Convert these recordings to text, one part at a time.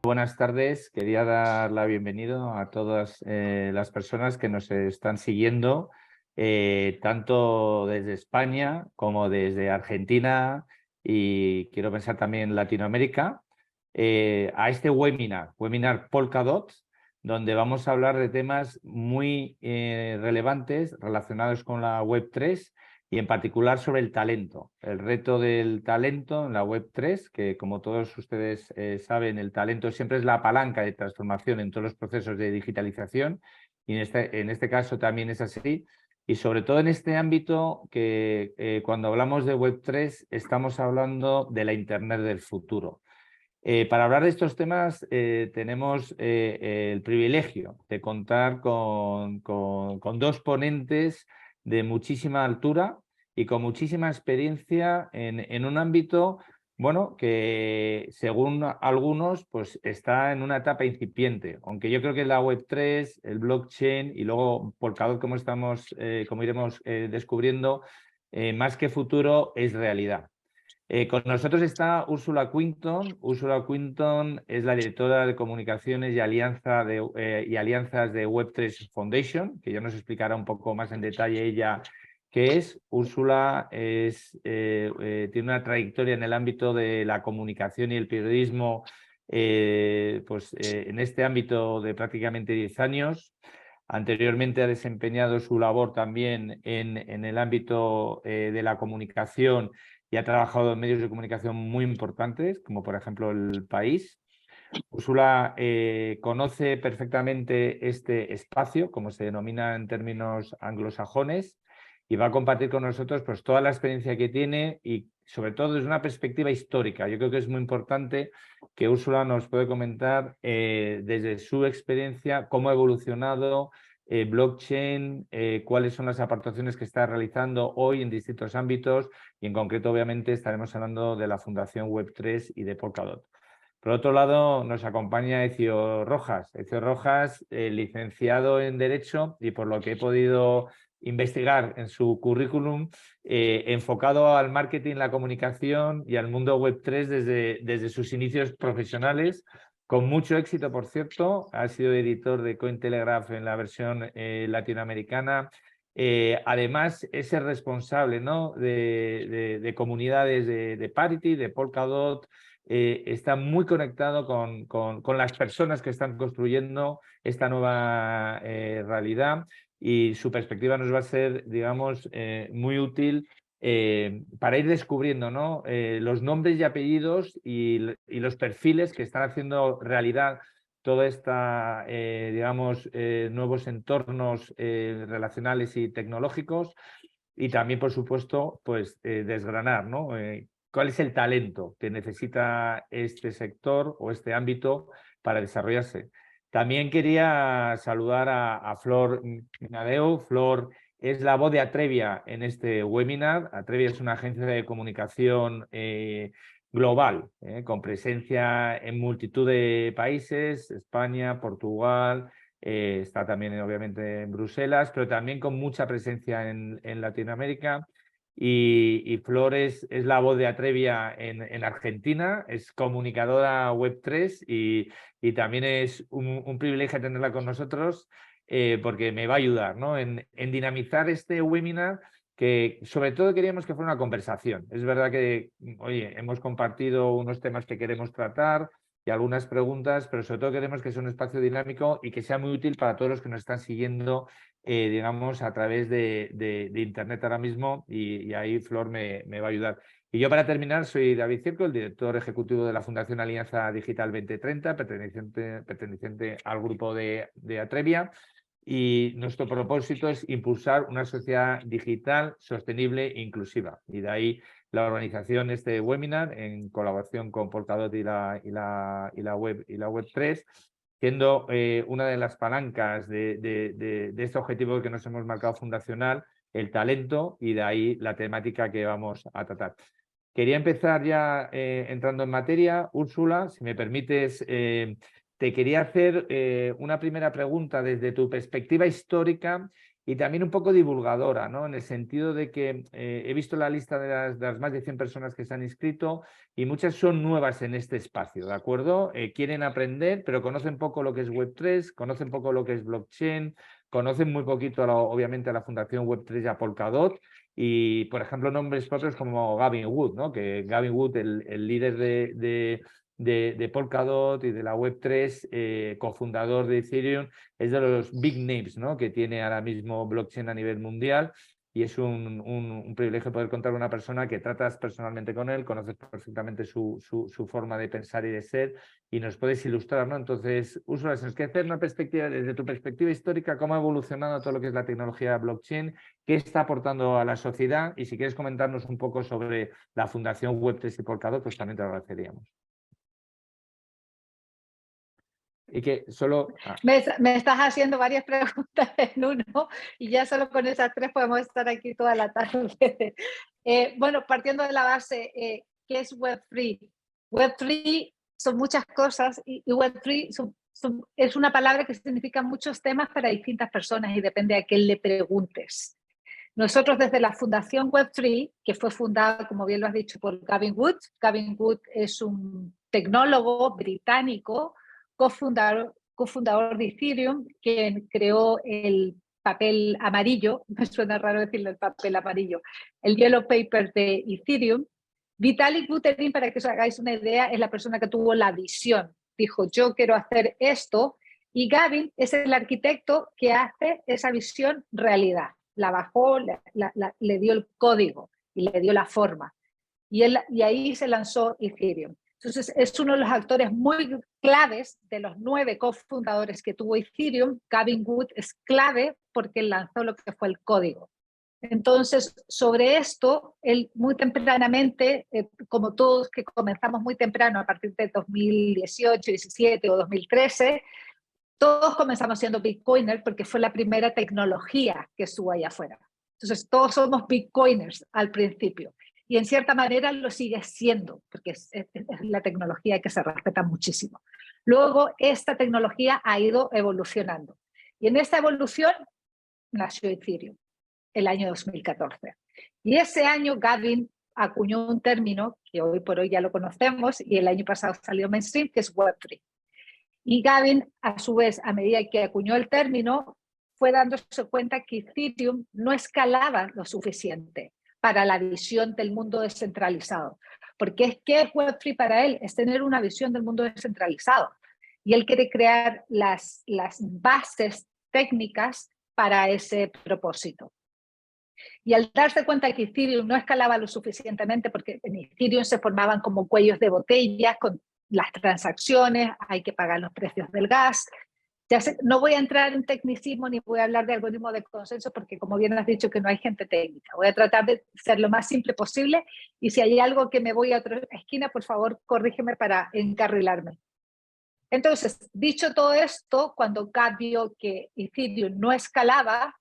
Buenas tardes. Quería dar la bienvenida a todas las personas que nos están siguiendo, tanto desde España como desde Argentina y quiero pensar también en Latinoamérica, a este webinar Polkadot, donde vamos a hablar de temas muy relevantes relacionados con la Web3 y en particular sobre el talento, el reto del talento en la Web3, que como todos ustedes saben, el talento siempre es la palanca de transformación en todos los procesos de digitalización y en este caso también es así. Y sobre todo en este ámbito que cuando hablamos de Web3 estamos hablando de la Internet del futuro. Para hablar de estos temas tenemos el privilegio de contar con dos ponentes de muchísima altura y con muchísima experiencia en un ámbito, bueno, que según algunos pues está en una etapa incipiente, aunque yo creo que la Web3, el blockchain y luego Polkadot, como iremos descubriendo, más que futuro es realidad. Con nosotros está Úrsula Quinton. Úrsula Quinton es la directora de comunicaciones y alianzas de Web3 Foundation, que ya nos explicará un poco más en detalle ella qué es. Úrsula tiene una trayectoria en el ámbito de la comunicación y el periodismo, en este ámbito de prácticamente 10 años. Anteriormente ha desempeñado su labor también en el ámbito de la comunicación y ha trabajado en medios de comunicación muy importantes, como por ejemplo El País. Úrsula conoce perfectamente este espacio, como se denomina en términos anglosajones, y va a compartir con nosotros pues, toda la experiencia que tiene y sobre todo desde una perspectiva histórica. Yo creo que es muy importante que Úrsula nos puede comentar desde su experiencia cómo ha evolucionado blockchain, cuáles son las aportaciones que está realizando hoy en distintos ámbitos y en concreto obviamente estaremos hablando de la Fundación Web3 y de Polkadot. Por otro lado, nos acompaña Ezio Rojas. Ezio Rojas, licenciado en Derecho y por lo que he podido investigar en su currículum, enfocado al marketing, la comunicación y al mundo Web3 desde sus inicios profesionales, con mucho éxito, por cierto. Ha sido editor de Cointelegraph en la versión latinoamericana. Además, es el responsable, ¿no?, de comunidades de Parity, de Polkadot. Está muy conectado con las personas que están construyendo esta nueva realidad y su perspectiva nos va a ser, digamos, muy útil para ir descubriendo, ¿no?, los nombres y apellidos y los perfiles que están haciendo realidad toda esta, digamos, nuevos entornos relacionales y tecnológicos y también, por supuesto, pues desgranar, ¿no? ¿Cuál es el talento que necesita este sector o este ámbito para desarrollarse? También quería saludar a Flor Nadeu. Flor es la voz de Atrevia en este webinar. Atrevia es una agencia de comunicación global, con presencia en multitud de países, España, Portugal, está también obviamente en Bruselas, pero también con mucha presencia en Latinoamérica. Y Flores es la voz de Atrevia en Argentina, es comunicadora Web3 y también es un privilegio tenerla con nosotros porque me va a ayudar, ¿no?, en dinamizar este webinar que sobre todo queríamos que fuera una conversación. Es verdad que, oye, hemos compartido unos temas que queremos tratar y algunas preguntas, pero sobre todo queremos que sea un espacio dinámico y que sea muy útil para todos los que nos están siguiendo, digamos, a través de Internet ahora mismo y ahí Flor me va a ayudar. Y yo para terminar soy David Cierco, el director ejecutivo de la Fundación Alianza Digital 2030, perteneciente al grupo de Atrevia. Y nuestro propósito es impulsar una sociedad digital sostenible e inclusiva. Y de ahí la organización de este webinar en colaboración con Polkadot y la Web3, siendo una de las palancas de este objetivo que nos hemos marcado fundacional, el talento, y de ahí la temática que vamos a tratar. Quería empezar ya entrando en materia. Úrsula, si me permites, te quería hacer una primera pregunta desde tu perspectiva histórica y también un poco divulgadora, ¿no? En el sentido de que he visto la lista de las más de 100 personas que se han inscrito y muchas son nuevas en este espacio, ¿de acuerdo? Quieren aprender, pero conocen poco lo que es Web3, conocen poco lo que es blockchain, conocen muy poquito, obviamente, a la Fundación Web3 y a Polkadot. Y, por ejemplo, nombres propios como Gavin Wood, ¿no? Que Gavin Wood, el líder de Polkadot y de la Web3, cofundador de Ethereum, es de los big names, ¿no? Que tiene ahora mismo blockchain a nivel mundial. Y es un privilegio poder contar con una persona que tratas personalmente con él, conoces perfectamente su forma de pensar y de ser, y nos puedes ilustrar, ¿no? Entonces, Úrsula, si nos quieres hacer una perspectiva, desde tu perspectiva histórica, cómo ha evolucionado todo lo que es la tecnología blockchain, qué está aportando a la sociedad, y si quieres comentarnos un poco sobre la Fundación Web3 y Polkadot, pues también te lo agradeceríamos. Y que solo... Me estás haciendo varias preguntas en uno y ya solo con esas 3 podemos estar aquí toda la tarde. Bueno, partiendo de la base, ¿qué es Web3? Web3 son muchas cosas y Web3 es una palabra que significa muchos temas para distintas personas y depende a quién le preguntes. Nosotros desde la Fundación Web3, que fue fundada, como bien lo has dicho, por Gavin Wood es un tecnólogo británico, cofundador de Ethereum, quien creó el papel amarillo, me suena raro decirle el papel amarillo, el yellow paper de Ethereum. Vitalik Buterin, para que os hagáis una idea, es la persona que tuvo la visión. Dijo, yo quiero hacer esto, y Gavin es el arquitecto que hace esa visión realidad. La bajó, le dio el código y le dio la forma. Y ahí se lanzó Ethereum. Entonces, es uno de los actores muy claves de los 9 cofundadores que tuvo Ethereum. Gavin Wood es clave porque él lanzó lo que fue el código. Entonces, sobre esto, él muy tempranamente, como todos que comenzamos muy temprano, a partir de 2018, 17 o 2013, todos comenzamos siendo Bitcoiners porque fue la primera tecnología que estuvo allá afuera. Entonces, todos somos Bitcoiners al principio. Y en cierta manera lo sigue siendo, porque es la tecnología que se respeta muchísimo. Luego, esta tecnología ha ido evolucionando. Y en esta evolución nació Ethereum, el año 2014. Y ese año Gavin acuñó un término que hoy por hoy ya lo conocemos y el año pasado salió mainstream, que es Web3. Y Gavin, a su vez, a medida que acuñó el término, fue dándose cuenta que Ethereum no escalaba lo suficiente para la visión del mundo descentralizado. Porque es que Web3 para él es tener una visión del mundo descentralizado. Y él quiere crear las bases técnicas para ese propósito. Y al darse cuenta que Ethereum no escalaba lo suficientemente, porque en Ethereum se formaban como cuellos de botellas con las transacciones, hay que pagar los precios del gas. No voy a entrar en tecnicismo ni voy a hablar de algoritmo de consenso porque, como bien has dicho, que no hay gente técnica. Voy a tratar de ser lo más simple posible y si hay algo que me voy a otra esquina, por favor, corrígeme para encarrilarme. Entonces, dicho todo esto, cuando Gad vio que Ethereum no escalaba,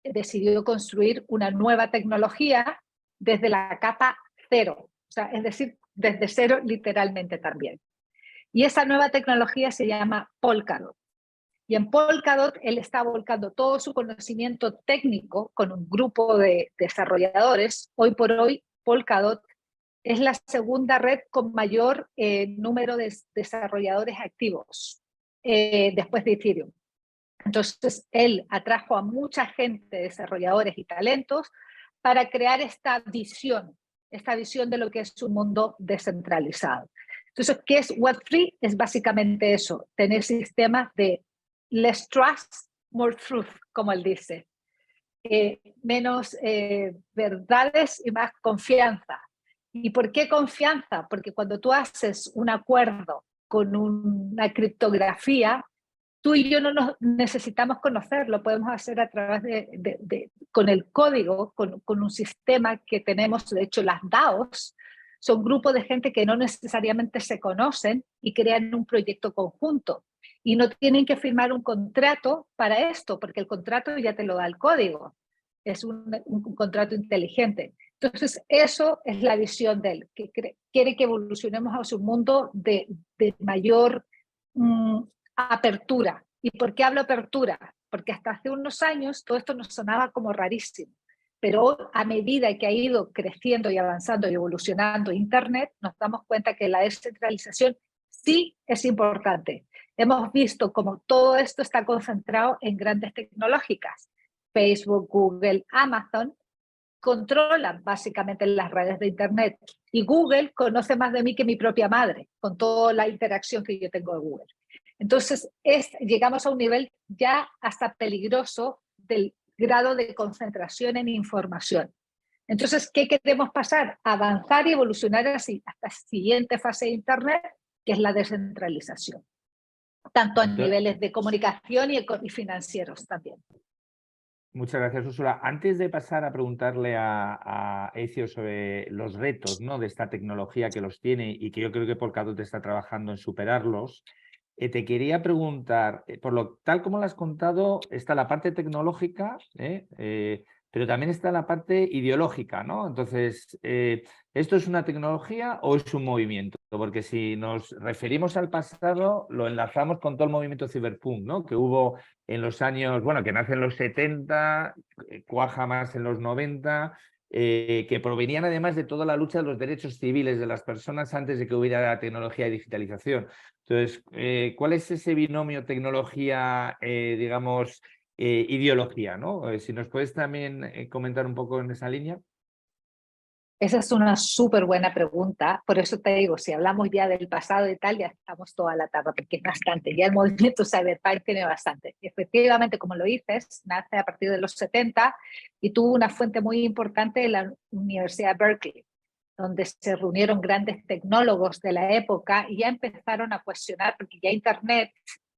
decidió construir una nueva tecnología desde la capa 0, o sea, es decir, desde 0 literalmente también. Y esa nueva tecnología se llama Polkadot. Y en Polkadot él está volcando todo su conocimiento técnico con un grupo de desarrolladores. Hoy por hoy, Polkadot es la segunda red con mayor número de desarrolladores activos después de Ethereum. Entonces, él atrajo a mucha gente, desarrolladores y talentos, para crear esta visión de lo que es un mundo descentralizado. Entonces, ¿qué es Web3? Es básicamente eso, tener sistemas de less trust, more truth, como él dice. Menos verdades y más confianza. ¿Y por qué confianza? Porque cuando tú haces un acuerdo con una criptografía, tú y yo no nos necesitamos conocerlo, podemos hacer a través con el código, con un sistema que tenemos. De hecho, las DAOs son grupos de gente que no necesariamente se conocen y crean un proyecto conjunto. Y no tienen que firmar un contrato para esto, porque el contrato ya te lo da el código. Es un contrato inteligente. Entonces, eso es la visión de él, que quiere que evolucionemos hacia un mundo de mayor apertura. ¿Y por qué hablo apertura? porque hasta hace unos años todo esto nos sonaba como rarísimo. Pero a medida que ha ido creciendo y avanzando y evolucionando Internet, nos damos cuenta que la descentralización sí es importante. Hemos visto cómo todo esto está concentrado en grandes tecnológicas. Facebook, Google, Amazon controlan básicamente las redes de Internet. Y Google conoce más de mí que mi propia madre, con toda la interacción que yo tengo de Google. Entonces, llegamos a un nivel ya hasta peligroso del grado de concentración en información. Entonces, ¿qué queremos pasar? Avanzar y evolucionar así hasta la siguiente fase de Internet, que es la descentralización, tanto a niveles de comunicación y financieros también. Muchas gracias, Úrsula. Antes de pasar a preguntarle a Ezio sobre los retos, ¿no?, de esta tecnología que los tiene y que yo creo que Polkadot está trabajando en superarlos, te quería preguntar, tal como lo has contado, está la parte tecnológica, pero también está la parte ideológica, ¿no? Entonces, ¿esto es una tecnología o es un movimiento? Porque si nos referimos al pasado, lo enlazamos con todo el movimiento cyberpunk, ¿no?, que hubo en los años, bueno, que nace en los 70, cuaja más en los 90, que provenían además de toda la lucha de los derechos civiles de las personas antes de que hubiera la tecnología y digitalización. Entonces, ¿cuál es ese binomio tecnología, digamos, ideología, ¿no? Si nos puedes también comentar un poco en esa línea. Esa es una súper buena pregunta. Por eso te digo, si hablamos ya del pasado y tal, ya estamos toda la tarde, porque es bastante. Ya el movimiento cyberpunk tiene bastante. Efectivamente, como lo dices, nace a partir de los 70 y tuvo una fuente muy importante en la Universidad de Berkeley, donde se reunieron grandes tecnólogos de la época y ya empezaron a cuestionar, porque ya Internet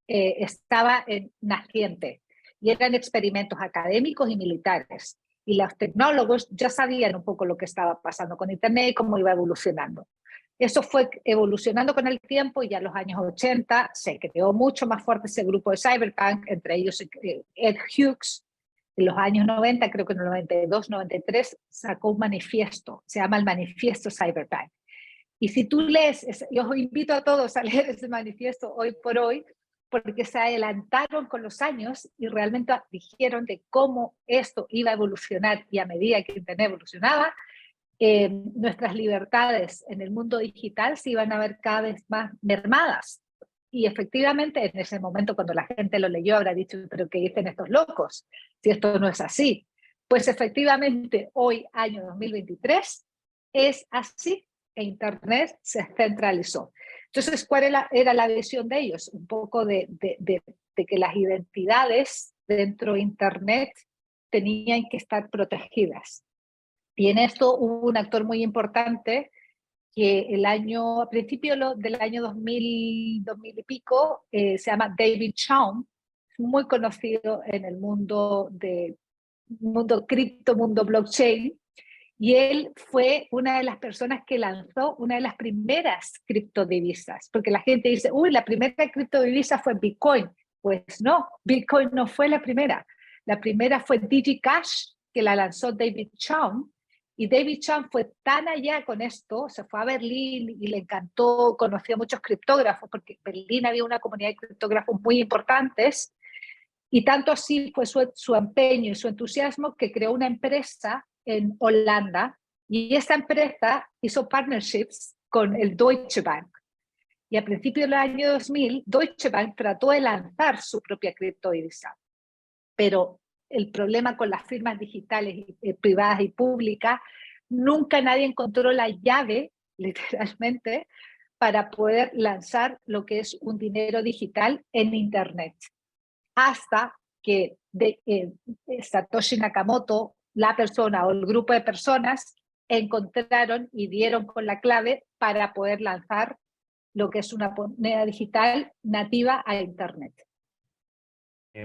estaba naciente y eran experimentos académicos y militares. Y los tecnólogos ya sabían un poco lo que estaba pasando con Internet y cómo iba evolucionando. Eso fue evolucionando con el tiempo y ya en los años 80 se creó mucho más fuerte ese grupo de cyberpunk, entre ellos Ed Hughes. En los años 90, creo que en el 92, 93, sacó un manifiesto, se llama el Manifiesto Cyberpunk. Y si tú lees, yo os invito a todos a leer ese manifiesto hoy por hoy, porque se adelantaron con los años y realmente dijeron de cómo esto iba a evolucionar, y a medida que Internet evolucionaba, nuestras libertades en el mundo digital se iban a ver cada vez más mermadas. Y efectivamente, en ese momento, cuando la gente lo leyó, habrá dicho, pero ¿qué dicen estos locos? Si esto no es así. Pues efectivamente, hoy, año 2023, es así, e Internet se centralizó. Entonces, ¿cuál era la visión de ellos? Un poco de que las identidades dentro de Internet tenían que estar protegidas. Y en esto hubo un actor muy importante que a principio del año 2000 y pico, se llama David Chaum, muy conocido en el mundo cripto, mundo blockchain, y él fue una de las personas que lanzó una de las primeras criptodivisas, porque la gente dice, uy, la primera criptodivisa fue Bitcoin. Pues no, Bitcoin no fue la primera fue DigiCash, que la lanzó David Chaum, y David Chaum fue tan allá con esto, se fue a Berlín y le encantó, conoció a muchos criptógrafos, porque en Berlín había una comunidad de criptógrafos muy importantes, y tanto así fue su empeño y su entusiasmo que creó una empresa en Holanda, y esta empresa hizo partnerships con el Deutsche Bank. Y a principios del año 2000, Deutsche Bank trató de lanzar su propia criptodivisa, pero el problema con las firmas digitales privadas y públicas, nunca nadie encontró la llave, literalmente, para poder lanzar lo que es un dinero digital en Internet. Hasta que Satoshi Nakamoto, la persona o el grupo de personas, encontraron y dieron con la clave para poder lanzar lo que es una moneda digital nativa a Internet.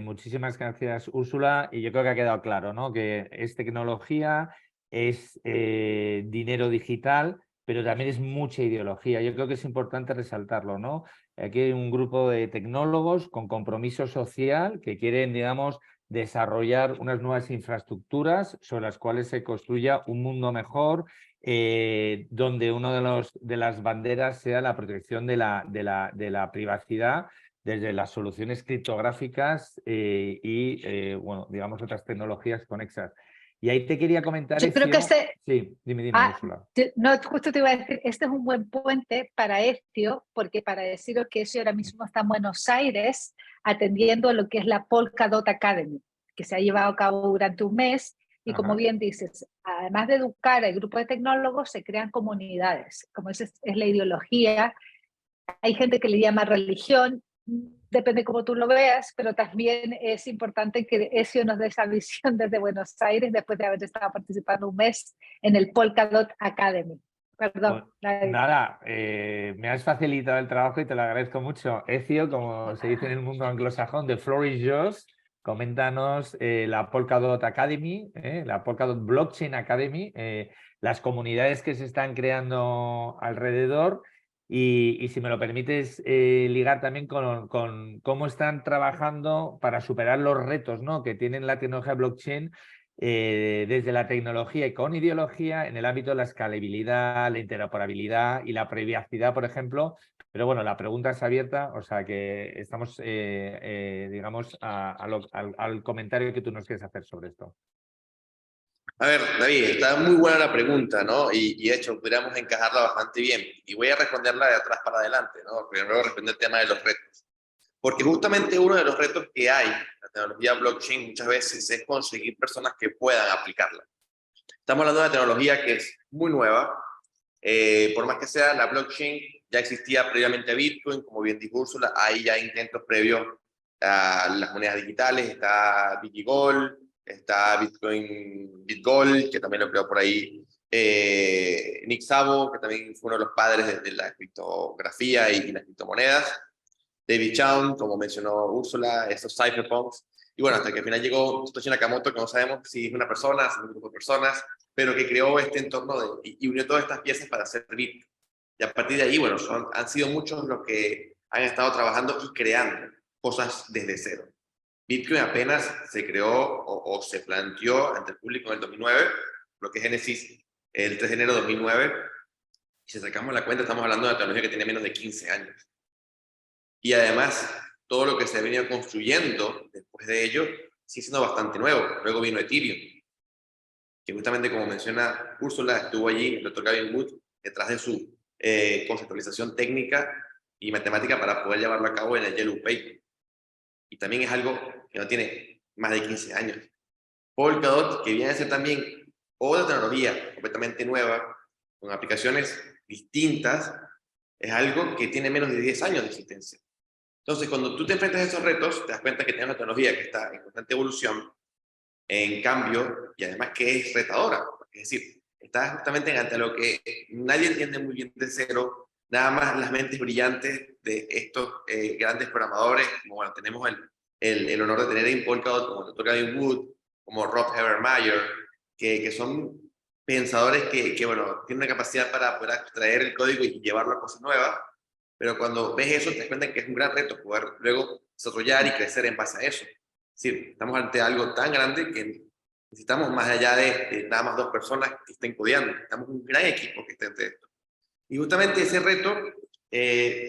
Muchísimas gracias, Úrsula. Y yo creo que ha quedado claro, ¿no?, que es tecnología, es dinero digital, pero también es mucha ideología. Yo creo que es importante resaltarlo, ¿no? Aquí hay un grupo de tecnólogos con compromiso social que quieren, digamos, desarrollar unas nuevas infraestructuras sobre las cuales se construya un mundo mejor, donde una de las banderas sea la protección de la privacidad desde las soluciones criptográficas bueno, digamos, otras tecnologías conexas. Y ahí te quería comentar, Yo creo que Ezio. Sí, dime, Úrsula. no, justo te iba a decir, este es un buen puente para Ezio, porque para deciros que Ezio ahora mismo está en Buenos Aires atendiendo a lo que es la Polkadot Academy, que se ha llevado a cabo durante un mes. Y como bien dices, además de educar al grupo de tecnólogos, se crean comunidades. Como es la ideología, hay gente que le llama religión, depende cómo tú lo veas, pero también es importante que Ezio nos dé esa visión desde Buenos Aires después de haber estado participando un mes en el Polkadot Academy. Perdón. Nada, me has facilitado el trabajo y te lo agradezco mucho. Ezio, como se dice en el mundo anglosajón, the floor is yours. Coméntanos la Polkadot Academy, la Polkadot Blockchain Academy, las comunidades que se están creando alrededor y si me lo permites, ligar también con cómo están trabajando para superar los retos, ¿no?, que tienen la tecnología blockchain desde la tecnología y con ideología en el ámbito de la escalabilidad, la interoperabilidad y la privacidad, por ejemplo. Pero bueno, la pregunta es abierta, o sea que estamos, digamos, al comentario que tú nos quieres hacer sobre esto. A ver, David, está muy buena la pregunta, ¿no? Y de hecho, podríamos encajarla bastante bien. Y voy a responderla de atrás para adelante, ¿no? Primero responder el tema de los retos. Porque justamente uno de los retos que hay en la tecnología blockchain muchas veces es conseguir personas que puedan aplicarla. Estamos hablando de una tecnología que es muy nueva. Por más que sea, la blockchain ya existía previamente a Bitcoin, como bien dijo Úrsula, hay ya intentos previos a las monedas digitales, está Bitgold, está BitGold, que también lo creó por ahí Nick Szabo, que también fue uno de los padres de la criptografía y las criptomonedas. David Chaum, como mencionó Úrsula, esos cypherpunks. Y bueno, hasta que al final llegó Satoshi Nakamoto, que no sabemos si es una persona, si es un grupo de personas, pero que creó este entorno y unió todas estas piezas para hacer Bitcoin. Y a partir de ahí, bueno, han sido muchos los que han estado trabajando y creando cosas desde cero. Bitcoin apenas se creó o se planteó ante el público en el 2009, lo que es Genesis el 3 de enero de 2009. Y si sacamos la cuenta, estamos hablando de una tecnología que tiene menos de 15 años. Y además, todo lo que se ha venido construyendo después de ello sigue siendo bastante nuevo. Luego vino Ethereum, que justamente como menciona Úrsula, estuvo allí el Dr. Gavin Wood detrás de su conceptualización técnica y matemática para poder llevarlo a cabo en el Yellow Paper. Y también es algo que no tiene más de 15 años. Polkadot, que viene a ser también otra tecnología completamente nueva, con aplicaciones distintas, es algo que tiene menos de 10 años de existencia. Entonces, cuando tú te enfrentas a esos retos, te das cuenta que tienes una tecnología que está en constante evolución, en cambio, y además que es retadora. Es decir, estás justamente ante lo que nadie entiende muy bien de cero, nada más las mentes brillantes de estos grandes programadores, como bueno, tenemos el honor de tener en Polkadot como el Dr. Gavin Wood, como Rob Habermeyer, que son pensadores que bueno, tienen una capacidad para poder extraer el código y llevarlo a cosas nuevas. Pero cuando ves eso, te das cuenta que es un gran reto poder luego desarrollar y crecer en base a eso. Es decir, estamos ante algo tan grande que necesitamos más allá de nada más dos personas que estén codeando. Necesitamos un gran equipo que esté ante esto. Y justamente ese reto,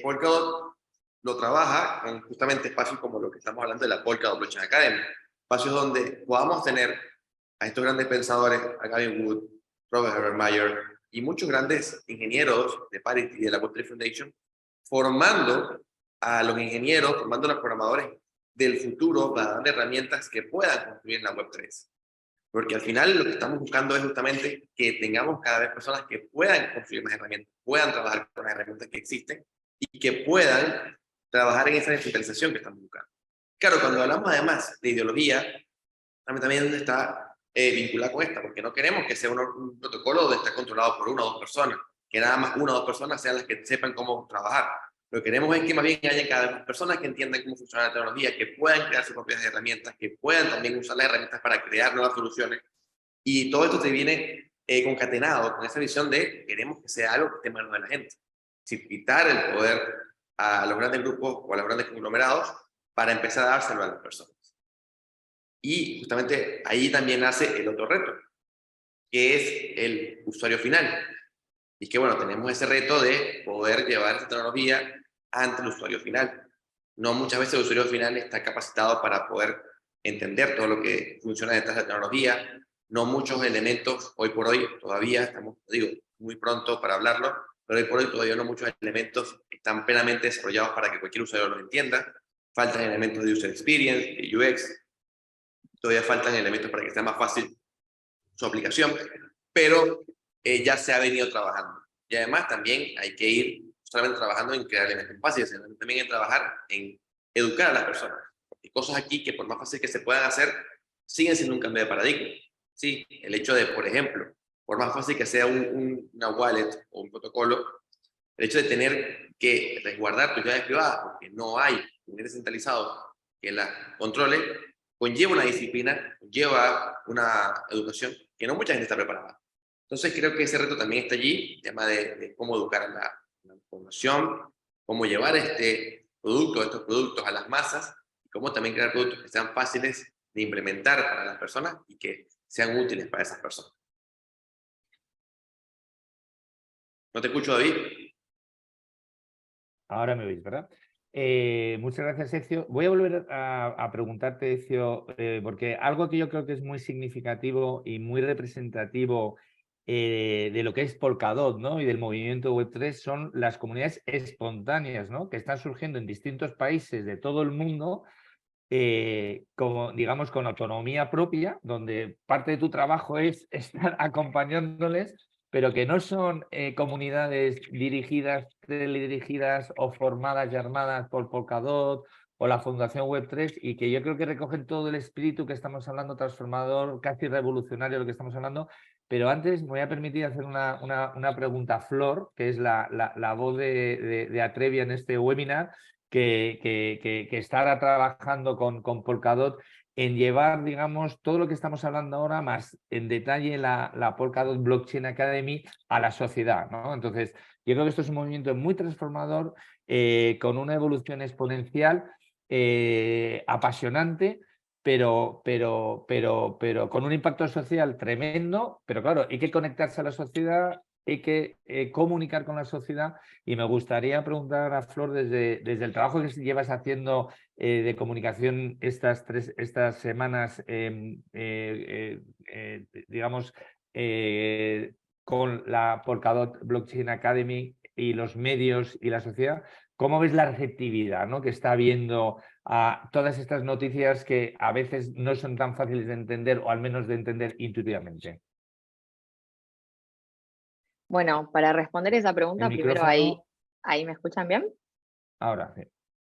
Polkadot lo trabaja con justamente espacios como lo que estamos hablando de la Polkadot Blockchain Academy. Espacios donde podamos tener a estos grandes pensadores, a Gavin Wood, Robert Habermeyer y muchos grandes ingenieros de Parity y de la Web3 Foundation, formando a los ingenieros, formando a los programadores del futuro para darle herramientas que puedan construir en la Web3. Porque al final lo que estamos buscando es justamente que tengamos cada vez personas que puedan construir más herramientas, puedan trabajar con las herramientas que existen y que puedan trabajar en esa descentralización que estamos buscando. Claro, cuando hablamos además de ideología, también está vinculada con esta, porque no queremos que sea un protocolo donde está controlado por una o dos personas, que nada más una o dos personas sean las que sepan cómo trabajar. Lo que queremos es que más bien haya cada vez más personas que entiendan cómo funciona la tecnología, que puedan crear sus propias herramientas, que puedan también usar las herramientas para crear nuevas soluciones. Y todo esto se viene concatenado con esa visión de queremos que sea algo que esté en manos de la gente. Sin quitar el poder a los grandes grupos o a los grandes conglomerados para empezar a dárselo a las personas. Y justamente ahí también nace el otro reto, que es el usuario final. Y que bueno, tenemos ese reto de poder llevar esta tecnología ante el usuario final. No muchas veces el usuario final está capacitado para poder entender todo lo que funciona detrás de la tecnología. No muchos elementos, hoy por hoy, todavía estamos, digo, muy pronto para hablarlo, pero hoy por hoy todavía no muchos elementos están plenamente desarrollados para que cualquier usuario los entienda. Faltan elementos de user experience, de UX, todavía faltan elementos para que sea más fácil su aplicación, pero ya se ha venido trabajando. Y además también hay que ir solamente trabajando en crear elementos fáciles, sino también en trabajar en educar a las personas. Hay cosas aquí que por más fácil que se puedan hacer, siguen siendo un cambio de paradigma. ¿Sí? El hecho de, por ejemplo, por más fácil que sea una wallet o un protocolo, el hecho de tener que resguardar tus llaves privadas porque no hay un ente centralizado que la controle, conlleva una disciplina, conlleva una educación que no mucha gente está preparada. Entonces creo que ese reto también está allí, el tema de cómo educar a la población, cómo llevar estos productos a las masas, y cómo también crear productos que sean fáciles de implementar para las personas y que sean útiles para esas personas. ¿No te escucho, David? Ahora me oís, ¿verdad? Muchas gracias, Ezio. Voy a volver a preguntarte, Ezio, porque algo que yo creo que es muy significativo y muy representativo de lo que es Polkadot, ¿no? Y del movimiento Web3 son las comunidades espontáneas, ¿no? Que están surgiendo en distintos países de todo el mundo, como, digamos, con autonomía propia, donde parte de tu trabajo es estar acompañándoles, pero que no son comunidades dirigidas, teledirigidas o formadas y armadas por Polkadot o la Fundación Web3, y que yo creo que recogen todo el espíritu que estamos hablando, transformador, casi revolucionario, lo que estamos hablando. Pero antes me voy a permitir hacer una pregunta a Flor, que es la voz de Atrevia en este webinar, que estará trabajando con Polkadot en llevar, digamos, todo lo que estamos hablando ahora más en detalle la Polkadot Blockchain Academy a la sociedad, ¿no? Entonces, yo creo que esto es un movimiento muy transformador, con una evolución exponencial, apasionante, pero con un impacto social tremendo. Pero claro, hay que conectarse a la sociedad, hay que comunicar con la sociedad, y me gustaría preguntar a Flor desde el trabajo que llevas haciendo de comunicación estas semanas, digamos, con la Polkadot Blockchain Academy y los medios y la sociedad. ¿Cómo ves la receptividad, ¿no?, que está habiendo a todas estas noticias que a veces no son tan fáciles de entender, o al menos de entender intuitivamente? Bueno, para responder esa El pregunta, primero micrófono, ahí me escuchan bien. ahora sí.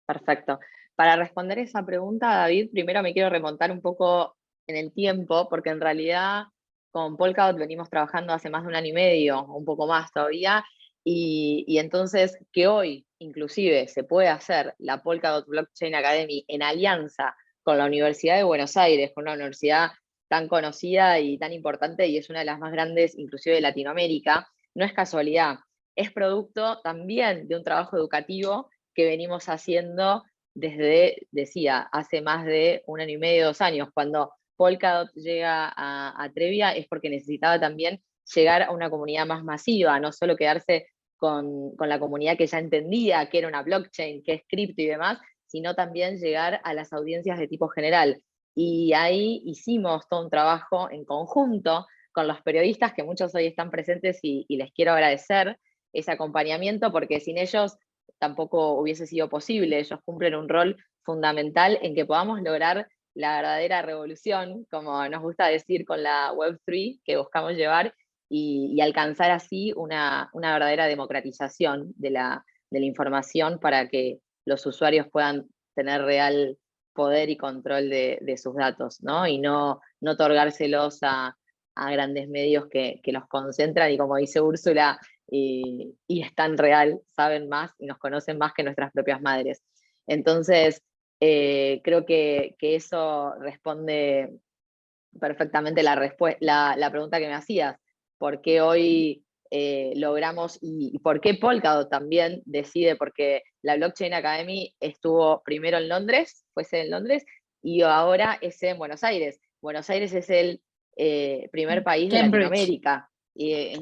Perfecto. Para responder esa pregunta, David, primero me quiero remontar un poco en el tiempo, porque en realidad con Polkadot venimos trabajando hace más de 1 año y medio, un poco más todavía, y entonces que hoy inclusive se puede hacer la Polkadot Blockchain Academy en alianza con la Universidad de Buenos Aires, con una universidad tan conocida y tan importante, y es una de las más grandes inclusive de Latinoamérica, no es casualidad, es producto también de un trabajo educativo que venimos haciendo desde, decía, hace más de 1 año y medio, 2 años. Cuando Polkadot llega a Atrevia es porque necesitaba también llegar a una comunidad más masiva, no solo quedarse con la comunidad que ya entendía que era una blockchain, que es cripto y demás, sino también llegar a las audiencias de tipo general. Y ahí hicimos todo un trabajo en conjunto con los periodistas, que muchos hoy están presentes, y les quiero agradecer ese acompañamiento, porque sin ellos tampoco hubiese sido posible. Ellos cumplen un rol fundamental en que podamos lograr la verdadera revolución, como nos gusta decir con la Web3 que buscamos llevar, y alcanzar así una verdadera democratización de la información para que los usuarios puedan tener real poder y control de sus datos, ¿no? Y no otorgárselos a grandes medios que los concentran, y como dice Úrsula, y es tan real, saben más y nos conocen más que nuestras propias madres. Entonces, creo que eso responde perfectamente la pregunta que me hacías. ¿Por qué hoy logramos, y por qué Polkadot también decide? Porque la Blockchain Academy estuvo primero en Londres, fue sede en Londres, y ahora es en Buenos Aires. Buenos Aires es el primer país de Latinoamérica.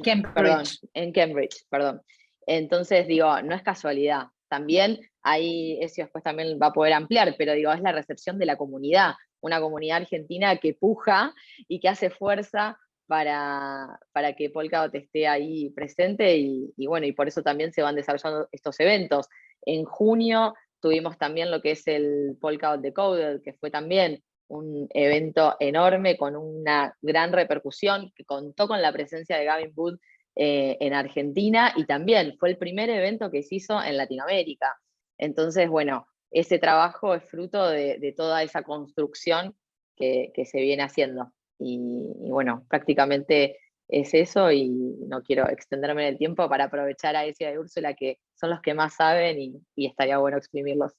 Cambridge. En Cambridge, perdón. Entonces, digo, no es casualidad. también ahí eso después también va a poder ampliar, pero digo, es la recepción de la comunidad, una comunidad argentina que puja y que hace fuerza para que Polkadot esté ahí presente y bueno, y por eso también se van desarrollando estos eventos. En junio tuvimos también lo que es el Polkadot Decoded, que fue también un evento enorme con una gran repercusión, que contó con la presencia de Gavin Wood en Argentina y también fue el primer evento que se hizo en Latinoamérica. Entonces, bueno, ese trabajo es fruto de toda esa construcción que se viene haciendo. Y bueno, prácticamente es eso y no quiero extenderme en el tiempo para aprovechar a Esia y Úrsula, que son los que más saben y estaría bueno exprimirlos.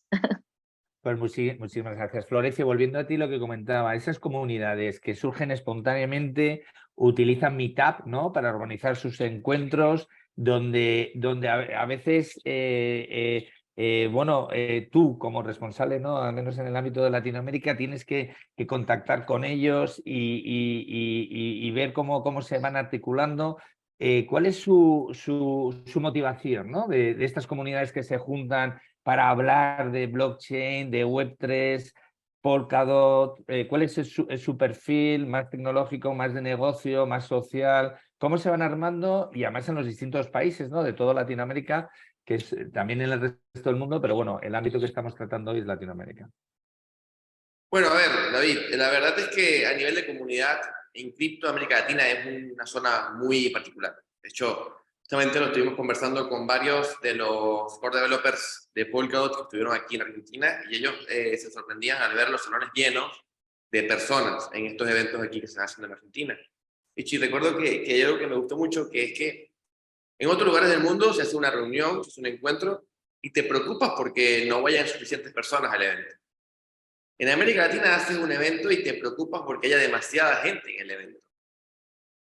Pues muchísimas gracias, Florencia. Volviendo a ti lo que comentaba, esas comunidades que surgen espontáneamente utilizan Meetup, ¿no? Para organizar sus encuentros, donde a veces, tú como responsable, ¿no? Al menos en el ámbito de Latinoamérica, tienes que contactar con ellos y ver cómo se van articulando. ¿Cuál es su motivación, ¿no? De estas comunidades que se juntan para hablar de blockchain, de Web3, Polkadot? ¿Cuál es su perfil más tecnológico, más de negocio, más social? ¿Cómo se van armando? Y además en los distintos países, ¿no? De toda Latinoamérica, que es también en el resto del mundo, pero bueno, el ámbito que estamos tratando hoy es Latinoamérica. Bueno, a ver, David, la verdad es que a nivel de comunidad en cripto, América Latina es una zona muy particular. De hecho, justamente lo estuvimos conversando con varios de los core developers de Polkadot que estuvieron aquí en Argentina y ellos se sorprendían al ver los salones llenos de personas en estos eventos aquí que se están haciendo en Argentina. Y recuerdo que hay algo que me gustó mucho, que es que en otros lugares del mundo se hace una reunión, se hace un encuentro y te preocupas porque no vayan suficientes personas al evento. En América Latina haces un evento y te preocupas porque haya demasiada gente en el evento.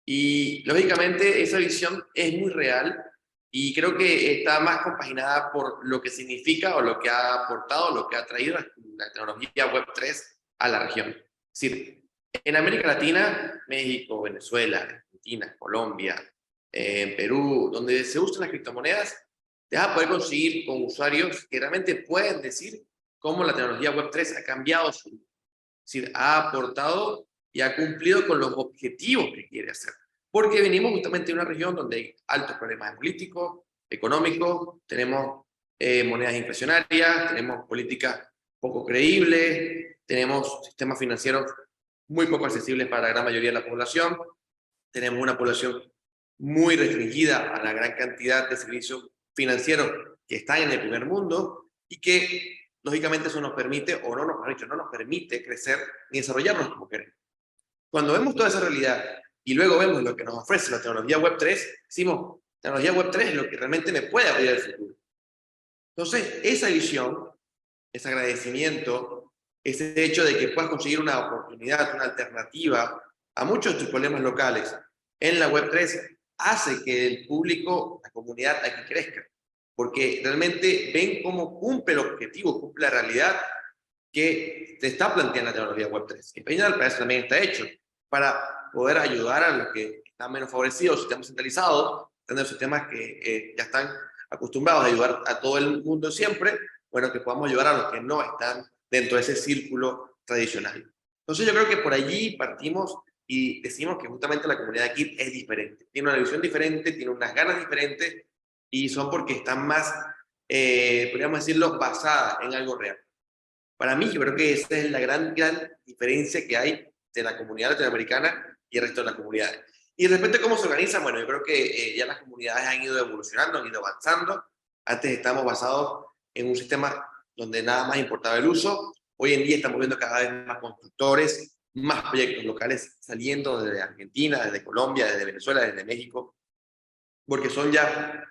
Y lógicamente esa visión es muy real y creo que está más compaginada por lo que significa o lo que ha aportado, lo que ha traído la tecnología Web3 a la región. Es decir, en América Latina, México, Venezuela, Argentina, Colombia, Perú, donde se usan las criptomonedas, te vas a poder conseguir con usuarios que realmente pueden decir cómo la tecnología Web3 ha cambiado su vida. Es decir, ha aportado y ha cumplido con los objetivos que quiere hacer. Porque venimos justamente de una región donde hay altos problemas políticos, económicos, tenemos monedas inflacionarias, tenemos políticas poco creíbles, tenemos sistemas financieros muy poco accesibles para la gran mayoría de la población, tenemos una población muy restringida a la gran cantidad de servicios financieros que están en el primer mundo y que lógicamente eso nos permite, o no nos permite crecer ni desarrollarnos como queremos. Cuando vemos toda esa realidad y luego vemos lo que nos ofrece la tecnología Web3, decimos, tecnología Web3 es lo que realmente me puede abrir el futuro. Entonces, esa visión, ese agradecimiento, ese hecho de que puedas conseguir una oportunidad, una alternativa a muchos de tus problemas locales en la Web3, hace que el público, la comunidad aquí crezca. Porque realmente ven cómo cumple el objetivo, cumple la realidad que te está planteando la tecnología Web3. Que Peñal para eso también está hecho, para poder ayudar a los que están menos favorecidos, sistemas centralizados, tener sistemas que ya están acostumbrados a ayudar a todo el mundo siempre, bueno, que podamos ayudar a los que no están dentro de ese círculo tradicional. Entonces yo creo que por allí partimos y decimos que justamente la comunidad aquí es diferente. Tiene una visión diferente, tiene unas ganas diferentes y son porque están más, podríamos decirlo, basadas en algo real. Para mí, yo creo que esa es la gran diferencia que hay de la comunidad latinoamericana y el resto de las comunidades. Y respecto a cómo se organizan, bueno, yo creo que ya las comunidades han ido evolucionando, han ido avanzando. Antes estábamos basados en un sistema donde nada más importaba el uso. Hoy en día estamos viendo cada vez más constructores, más proyectos locales saliendo desde Argentina, desde Colombia, desde Venezuela, desde México, porque son ya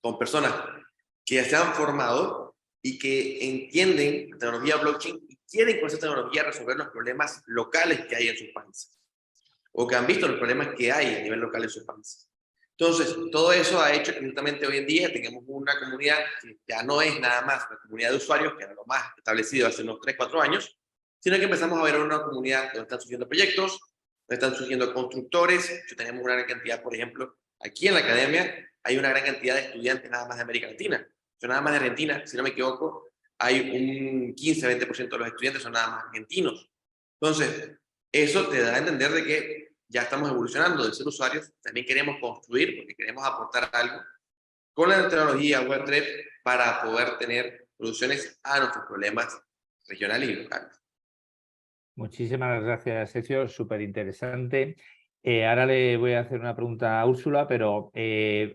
con personas que ya se han formado y que entienden la tecnología blockchain y quieren con esa tecnología resolver los problemas locales que hay en sus países o que han visto los problemas que hay a nivel local en sus países. Entonces, todo eso ha hecho que justamente hoy en día tengamos una comunidad que ya no es nada más una comunidad de usuarios, que era lo más establecido hace unos 3, 4 años, sino que empezamos a ver una comunidad donde están surgiendo proyectos, donde están surgiendo constructores. Tenemos una gran cantidad, por ejemplo, aquí en la academia hay una gran cantidad de estudiantes nada más de América Latina. Yo nada más de Argentina, si no me equivoco, hay un 15-20% de los estudiantes son nada más argentinos. Entonces, eso te da a entender de que ya estamos evolucionando de ser usuarios, también queremos construir, porque queremos aportar algo con la tecnología Web3 para poder tener soluciones a nuestros problemas regionales y locales. Muchísimas gracias, Sergio, súper interesante. Ahora le voy a hacer una pregunta a Úrsula, pero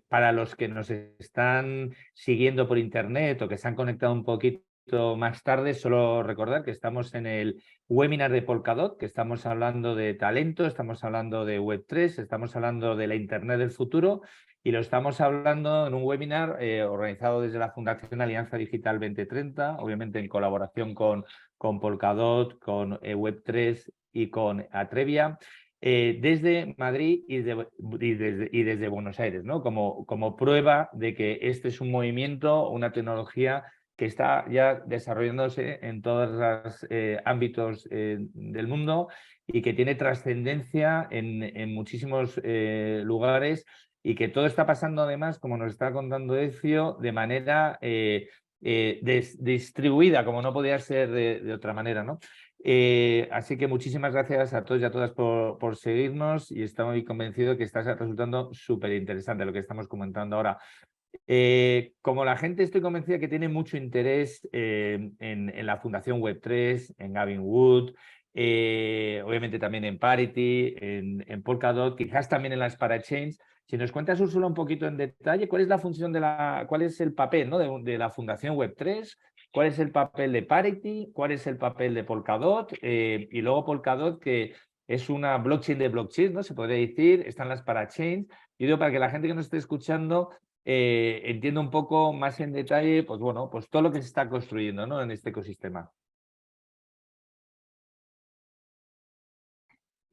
para los que nos están siguiendo por internet o que se han conectado un poquito más tarde, solo recordar que estamos en el webinar de Polkadot, que estamos hablando de talento, estamos hablando de Web3, estamos hablando de la Internet del futuro y lo estamos hablando en un webinar organizado desde la Fundación Alianza Digital 2030, obviamente en colaboración con Polkadot, con Web3 y con Atrevia, desde Madrid y desde Buenos Aires, ¿no? Como prueba de que este es un movimiento, una tecnología que está ya desarrollándose en todos los ámbitos del mundo y que tiene trascendencia en muchísimos lugares y que todo está pasando además, como nos está contando Ezio, de manera distribuida, como no podía ser de otra manera, ¿no? Así que muchísimas gracias a todos y a todas por seguirnos y estoy convencido que está resultando súper interesante lo que estamos comentando ahora. Como la gente estoy convencida que tiene mucho interés en la Fundación Web3, en Gavin Wood, obviamente también en Parity, en Polkadot, quizás también en las Parachains. Si nos cuentas, Úrsula, un poquito en detalle, ¿cuál es la función cuál es el papel, ¿no? de la Fundación Web3? ¿Cuál es el papel de Parity? ¿Cuál es el papel de Polkadot? Y luego Polkadot, que es una blockchain de blockchain, ¿no? Se podría decir, están las Parachains. Yo digo para que la gente que nos esté escuchando entienda un poco más en detalle, pues bueno, pues todo lo que se está construyendo, ¿no? En este ecosistema.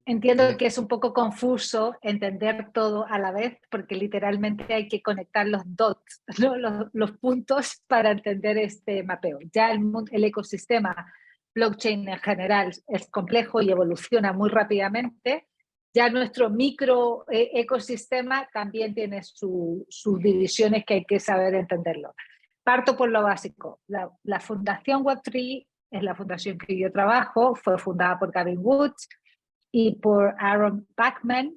Entiendo que es un poco confuso entender todo a la vez, porque literalmente hay que conectar los dots, ¿no? los puntos para entender este mapeo. Ya el ecosistema blockchain en general es complejo y evoluciona muy rápidamente. Ya nuestro micro ecosistema también tiene sus divisiones que hay que saber entenderlo. Parto por lo básico. La Fundación Web3 es la fundación que yo trabajo, fue fundada por Gavin Wood y por Aaron Pacman,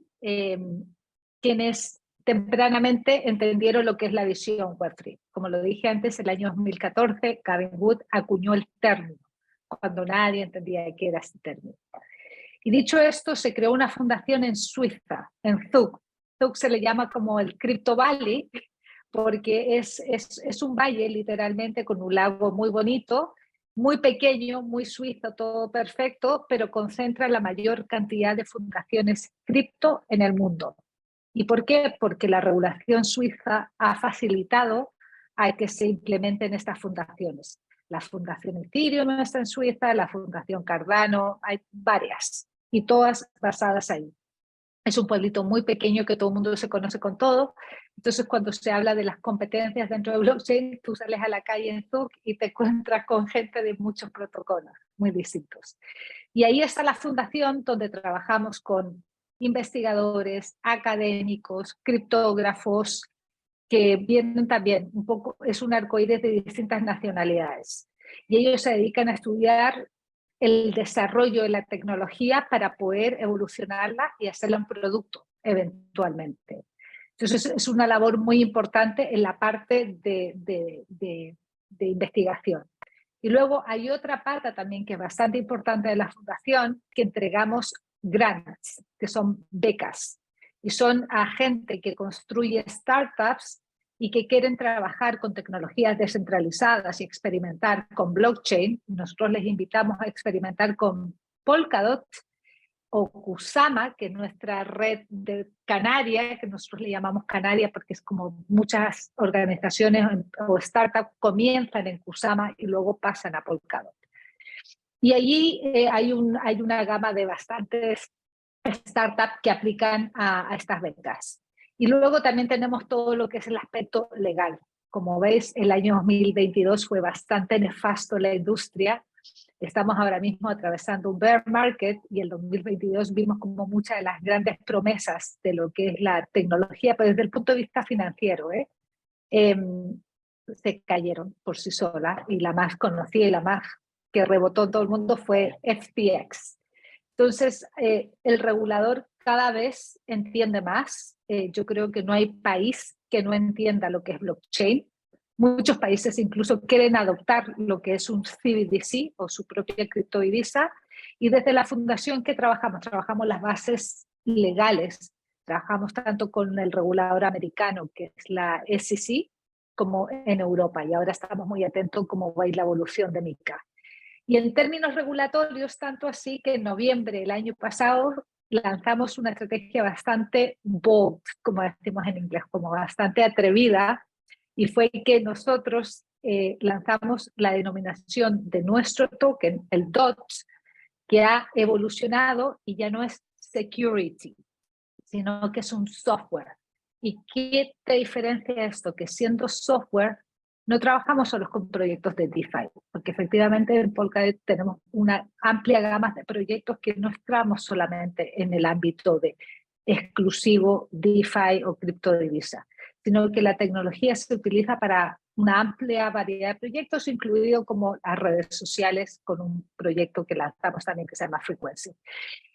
quienes tempranamente entendieron lo que es la visión Web3. Como lo dije antes, el año 2014, Gavin Wood acuñó el término, cuando nadie entendía qué era este término. Y dicho esto, se creó una fundación en Suiza, en Zug. Zug se le llama como el Crypto Valley, porque es un valle literalmente con un lago muy bonito, muy pequeño, muy suizo, todo perfecto, pero concentra la mayor cantidad de fundaciones cripto en el mundo. ¿Y por qué? Porque la regulación suiza ha facilitado a que se implementen estas fundaciones. La Fundación Ethereum está en Suiza, la Fundación Cardano, hay varias, y todas basadas ahí. Es un pueblito muy pequeño que todo el mundo se conoce con todo. Entonces, cuando se habla de las competencias dentro de blockchain, tú sales a la calle en Zug y te encuentras con gente de muchos protocolos muy distintos. Y ahí está la fundación donde trabajamos con investigadores, académicos, criptógrafos, que vienen también un poco, es un arcoíris de distintas nacionalidades. Y ellos se dedican a estudiar el desarrollo de la tecnología para poder evolucionarla y hacerla un producto eventualmente. Entonces es una labor muy importante en la parte de investigación. Y luego hay otra parte también que es bastante importante de la fundación, que entregamos grants, que son becas, y son a gente que construye startups y que quieren trabajar con tecnologías descentralizadas y experimentar con blockchain. Nosotros les invitamos a experimentar con Polkadot o Kusama, que es nuestra red de Canaria, que nosotros le llamamos Canaria porque es como muchas organizaciones o startups comienzan en Kusama y luego pasan a Polkadot. Y allí hay una gama de bastantes startups que aplican a estas becas. Y luego también tenemos todo lo que es el aspecto legal. Como veis, el año 2022 fue bastante nefasto en la industria. Estamos ahora mismo atravesando un bear market y el 2022 vimos como muchas de las grandes promesas de lo que es la tecnología, pero desde el punto de vista financiero, se cayeron por sí solas, y la más conocida y la más que rebotó en todo el mundo fue FTX. Entonces, el regulador cada vez entiende más. Yo creo que no hay país que no entienda lo que es blockchain. Muchos países incluso quieren adoptar lo que es un CBDC o su propia criptodivisa. Y desde la fundación, ¿qué trabajamos? Trabajamos las bases legales. Trabajamos tanto con el regulador americano, que es la SEC, como en Europa. Y ahora estamos muy atentos a cómo va a ir la evolución de MiCA. Y en términos regulatorios, tanto así que en noviembre del año pasado lanzamos una estrategia bastante bold, como decimos en inglés, como bastante atrevida, y fue que nosotros lanzamos la denominación de nuestro token, el DOT, que ha evolucionado y ya no es security, sino que es un software. ¿Y qué te diferencia esto? Que siendo software, no trabajamos solo con proyectos de DeFi, porque efectivamente en Polkadot tenemos una amplia gama de proyectos que no estamos solamente en el ámbito de exclusivo DeFi o criptodivisa, sino que la tecnología se utiliza para una amplia variedad de proyectos, incluido como las redes sociales, con un proyecto que lanzamos también que se llama Frequency.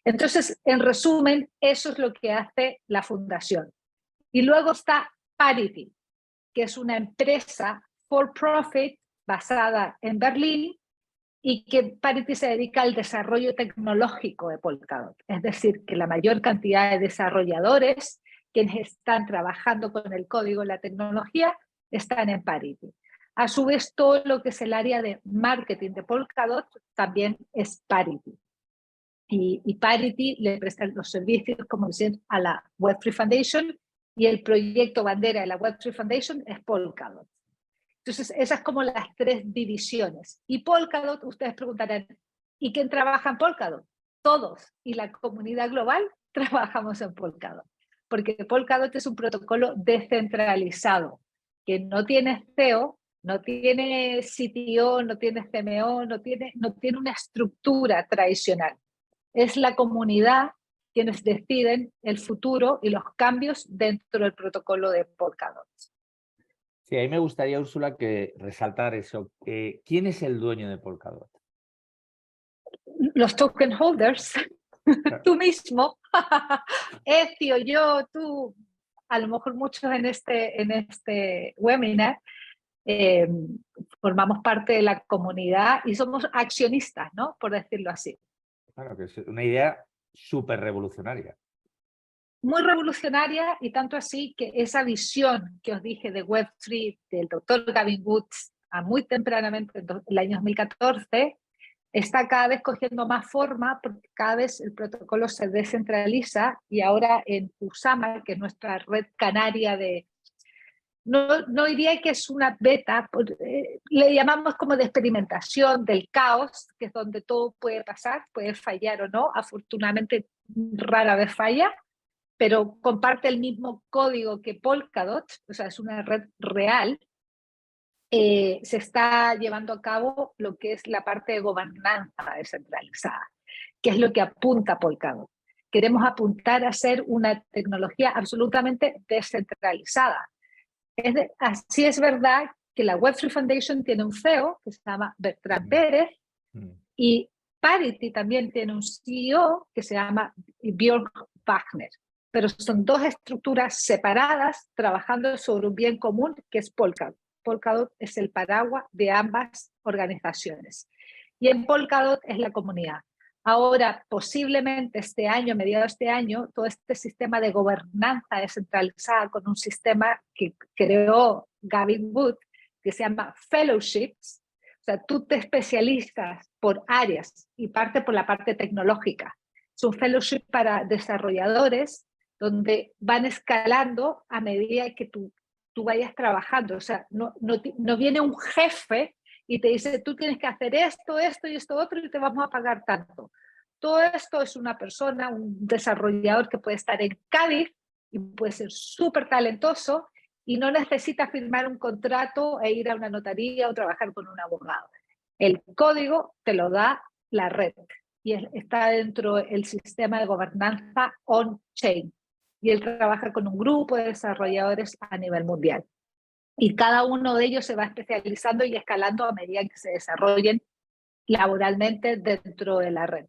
Entonces, en resumen, eso es lo que hace la fundación. Y luego está Parity, que es una empresa for profit basada en Berlín, y que Parity se dedica al desarrollo tecnológico de Polkadot. Es decir, que la mayor cantidad de desarrolladores quienes están trabajando con el código y la tecnología están en Parity. A su vez, todo lo que es el área de marketing de Polkadot también es Parity. Y Parity le presta los servicios, como decir, a la Web3 Foundation, y el proyecto bandera de la Web3 Foundation es Polkadot. Entonces, esas como las tres divisiones. Y Polkadot, ustedes preguntarán, ¿y quién trabaja en Polkadot? Todos. Y la comunidad global trabajamos en Polkadot. Porque Polkadot es un protocolo descentralizado, que no tiene CEO, no tiene CTO, no tiene CMO, no tiene una estructura tradicional. Es la comunidad quienes deciden el futuro y los cambios dentro del protocolo de Polkadot. Sí, a mí me gustaría, Úrsula, que resaltar eso. ¿Quién es el dueño de Polkadot? Los token holders, tú mismo, Ezio, yo, tú, a lo mejor muchos en este webinar, formamos parte de la comunidad y somos accionistas, ¿no? Por decirlo así. Claro, que es una idea súper revolucionaria. Muy revolucionaria, y tanto así que esa visión que os dije de Web3 del doctor Gavin Woods a muy tempranamente en el año 2014 está cada vez cogiendo más forma, porque cada vez el protocolo se descentraliza, y ahora en Kusama, que es nuestra red canaria de... No diría que es una beta, le llamamos como de experimentación del caos, que es donde todo puede pasar, puede fallar o no, afortunadamente rara vez falla, pero comparte el mismo código que Polkadot, o sea, es una red real. Se está llevando a cabo lo que es la parte de gobernanza descentralizada, que es lo que apunta Polkadot. Queremos apuntar a ser una tecnología absolutamente descentralizada. Así es verdad que la Web3 Foundation tiene un CEO que se llama Bertrand Pérez, y Parity también tiene un CEO que se llama Björn Wagner, pero son dos estructuras separadas trabajando sobre un bien común que es Polkadot. Polkadot es el paraguas de ambas organizaciones, y en Polkadot es la comunidad. Ahora, posiblemente este año, mediados de este año, todo este sistema de gobernanza descentralizada con un sistema que creó Gavin Wood, que se llama Fellowships. O sea, tú te especializas por áreas y parte por la parte tecnológica. Es un fellowship para desarrolladores donde van escalando a medida que tú vayas trabajando. O sea, no viene un jefe y te dice, tú tienes que hacer esto, esto y esto otro y te vamos a pagar tanto. Todo esto es una persona, un desarrollador que puede estar en Cádiz y puede ser súper talentoso y no necesita firmar un contrato e ir a una notaría o trabajar con un abogado. El código te lo da la red y está dentro del sistema de gobernanza on-chain. Y él trabaja con un grupo de desarrolladores a nivel mundial. y cada uno de ellos se va especializando y escalando a medida que se desarrollen laboralmente dentro de la red.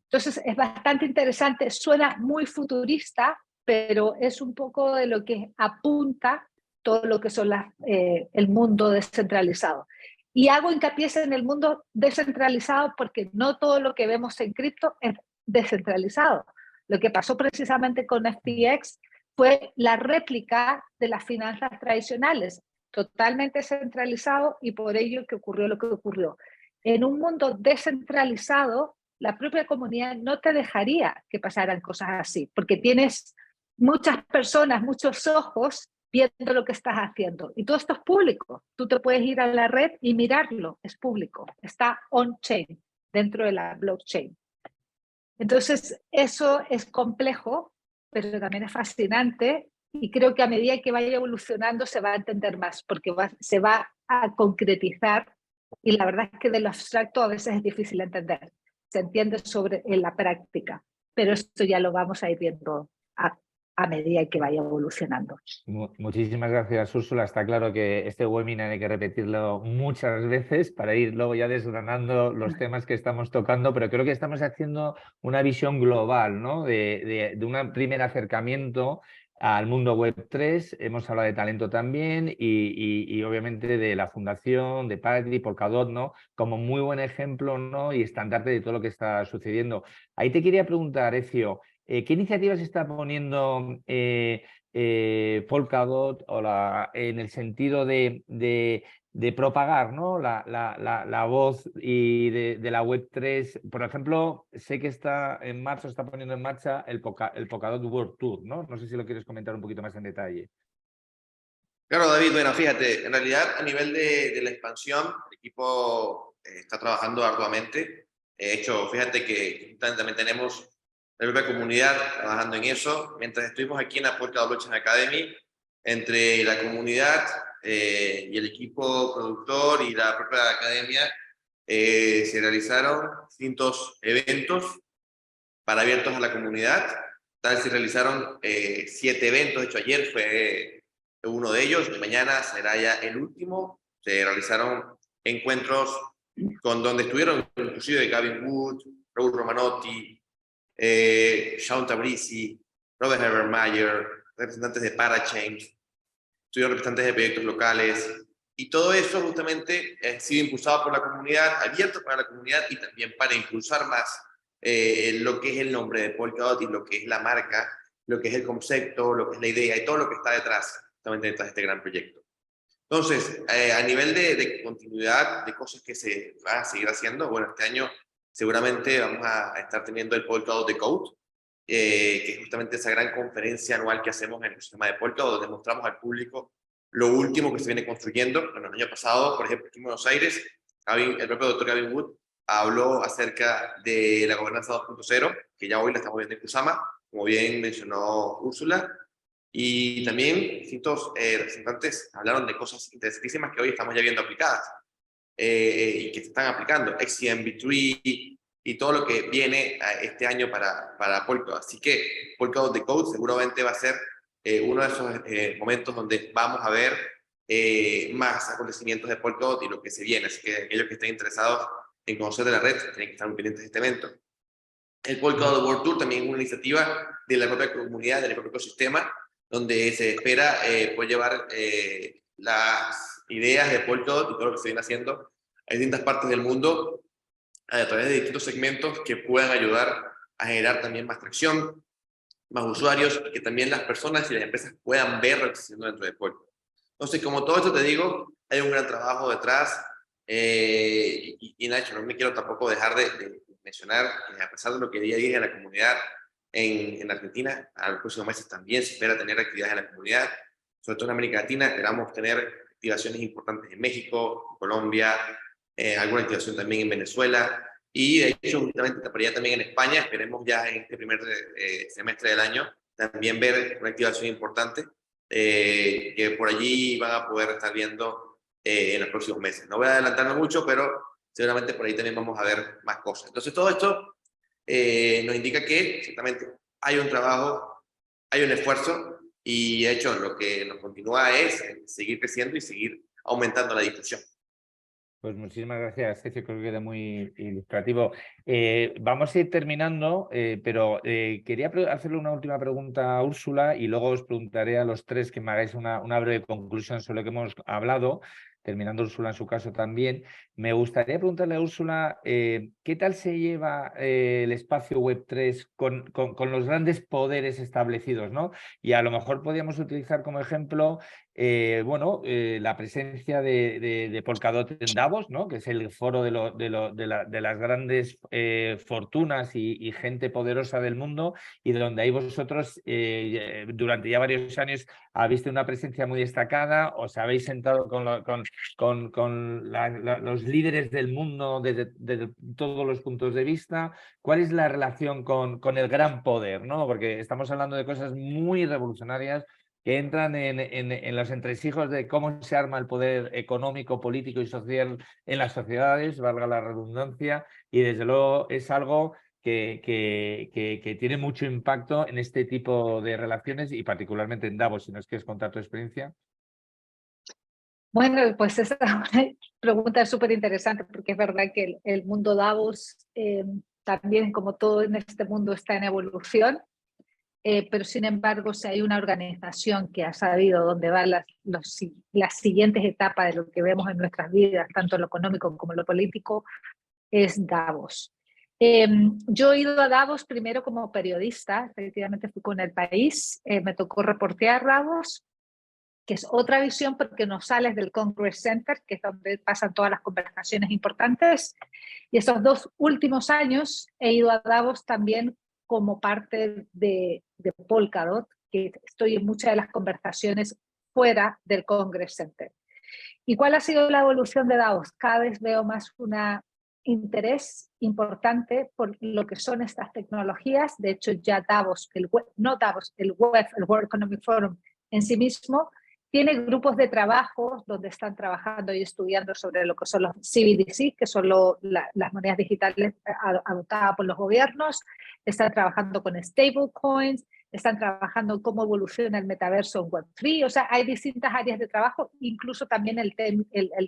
Entonces es bastante interesante, suena muy futurista, pero es un poco de lo que apunta todo lo que son el mundo descentralizado. Y hago hincapié en el mundo descentralizado porque no todo lo que vemos en cripto es descentralizado. Lo que pasó precisamente con FTX fue la réplica de las finanzas tradicionales, totalmente centralizado, y por ello que ocurrió lo que ocurrió. En un mundo descentralizado, la propia comunidad no te dejaría que pasaran cosas así, porque tienes muchas personas, muchos ojos viendo lo que estás haciendo. Y todo esto es público. Tú te puedes ir a la red y mirarlo, es público. Está on-chain, dentro de la blockchain. Entonces, eso es complejo, pero también es fascinante, y creo que a medida que vaya evolucionando se va a entender más, porque se va a concretizar, y la verdad es que de lo abstracto a veces es difícil entender. Se entiende en la práctica, pero esto ya lo vamos a ir viendo a medida que vaya evolucionando. Muchísimas gracias, Úrsula. Está claro que este webinar hay que repetirlo muchas veces para ir luego ya desgranando los temas que estamos tocando, pero creo que estamos haciendo una visión global, ¿no? de un primer acercamiento al mundo web 3. Hemos hablado de talento también y obviamente de la fundación, de Parity, Polkadot, ¿no? Como muy buen ejemplo, ¿no? Y estandarte de todo lo que está sucediendo. Ahí te quería preguntar, Ezio, ¿qué iniciativas está poniendo Polkadot en el sentido de propagar, ¿no? la voz y de la Web3? Por ejemplo, sé que está poniendo en marcha el Polkadot World Tour, ¿no? No sé si lo quieres comentar un poquito más en detalle. Claro, David, bueno, fíjate, en realidad a nivel de la expansión, el equipo está trabajando arduamente. De hecho, fíjate que también tenemos la propia comunidad trabajando en eso. Mientras estuvimos aquí en la Polkadot Blockchain Academy, entre la comunidad y el equipo productor y la propia academia, se realizaron distintos eventos para abiertos a la comunidad. Tal se realizaron 7 eventos. De hecho, ayer fue uno de ellos, y mañana será ya el último. Se realizaron encuentros donde estuvieron inclusive Gavin Wood, Raúl Romanotti, Sean Tabrizi, Robert Habermeyer, representantes de Parachain, estuvieron representantes de proyectos locales, y todo eso justamente ha sido impulsado por la comunidad, abierto para la comunidad y también para impulsar más lo que es el nombre de Polkadot y lo que es la marca, lo que es el concepto, lo que es la idea y todo lo que está detrás, justamente detrás de este gran proyecto. Entonces, a nivel de continuidad, de cosas que se van a seguir haciendo, bueno, este año seguramente vamos a estar teniendo el Polkadot Decode, que es justamente esa gran conferencia anual que hacemos en el ecosistema de Polkadot, donde mostramos al público lo último que se viene construyendo. Bueno, el año pasado, por ejemplo, aquí en Buenos Aires, el propio doctor Gavin Wood habló acerca de la gobernanza 2.0, que ya hoy la estamos viendo en Kusama, como bien mencionó Úrsula, y también distintos representantes hablaron de cosas interesantísimas que hoy estamos ya viendo aplicadas y que se están aplicando, XCMB3 y todo lo que viene este año para Polkadot. Así que Polkadot Decode seguramente va a ser uno de esos momentos donde vamos a ver más acontecimientos de Polkadot y lo que se viene. Así que aquellos que estén interesados en conocer de la red tienen que estar muy pendientes de este evento. El Polkadot World Tour también es una iniciativa de la propia comunidad, del propio ecosistema, donde se espera poder llevar las ideas de Polkadot y todo lo que se viene haciendo a distintas partes del mundo a través de distintos segmentos que puedan ayudar a generar también más tracción, más usuarios, y que también las personas y las empresas puedan ver lo que está haciendo dentro de Polkadot. Entonces, como todo esto te digo, hay un gran trabajo detrás y Nacho, no me quiero tampoco dejar de mencionar que a pesar de lo que día a día en la comunidad en Argentina, a los próximos meses también se espera tener actividades en la comunidad, sobre todo en América Latina. Esperamos tener activaciones importantes en México, en Colombia, alguna activación también en Venezuela, y de hecho justamente por allá también en España. Esperemos ya en este primer semestre del año también ver una activación importante que por allí van a poder estar viendo en los próximos meses. No voy a adelantarme mucho, pero seguramente por ahí también vamos a ver más cosas. Entonces todo esto nos indica que ciertamente hay un trabajo, hay un esfuerzo, Y de hecho, lo que nos continúa es seguir creciendo y seguir aumentando la discusión. Pues muchísimas gracias, Sergio, creo que queda muy ilustrativo. Vamos a ir terminando, pero quería hacerle una última pregunta a Úrsula y luego os preguntaré a los tres que me hagáis una breve conclusión sobre lo que hemos hablado, terminando Úrsula en su caso también. Me gustaría preguntarle a Úrsula, ¿qué tal se lleva el espacio Web3 con los grandes poderes establecidos, ¿no? Y a lo mejor podríamos utilizar como ejemplo la presencia de Polkadot en Davos, ¿no? Que es el foro de las grandes fortunas y gente poderosa del mundo, y donde ahí vosotros durante ya varios años habéis tenido una presencia muy destacada, os habéis sentado con los líderes del mundo desde todos los puntos de vista. ¿Cuál es la relación con el gran poder, ¿no? Porque estamos hablando de cosas muy revolucionarias que entran en los entresijos de cómo se arma el poder económico, político y social en las sociedades, valga la redundancia, y desde luego es algo que tiene mucho impacto en este tipo de relaciones y particularmente en Davos, si nos quieres contar tu experiencia. Bueno, pues esa pregunta es súper interesante porque es verdad que el mundo Davos también, como todo en este mundo, está en evolución. Pero sin embargo, si hay una organización que ha sabido dónde van las siguientes etapas de lo que vemos en nuestras vidas, tanto lo económico como lo político, es Davos. Yo he ido a Davos primero como periodista, efectivamente fui con El País, me tocó reportear Davos, que es otra visión porque no sales del Congress Center, que es donde pasan todas las conversaciones importantes, y esos 2 últimos años he ido a Davos también como parte de Polkadot, que estoy en muchas de las conversaciones fuera del Congress Center. ¿Y cuál ha sido la evolución de Davos? Cada vez veo más un interés importante por lo que son estas tecnologías. De hecho, ya Davos, el World Economic Forum en sí mismo, tiene grupos de trabajo donde están trabajando y estudiando sobre lo que son los CBDC, que son las monedas digitales adoptadas por los gobiernos. Están trabajando con stablecoins, están trabajando en cómo evoluciona el metaverso en Web3. O sea, hay distintas áreas de trabajo, incluso también el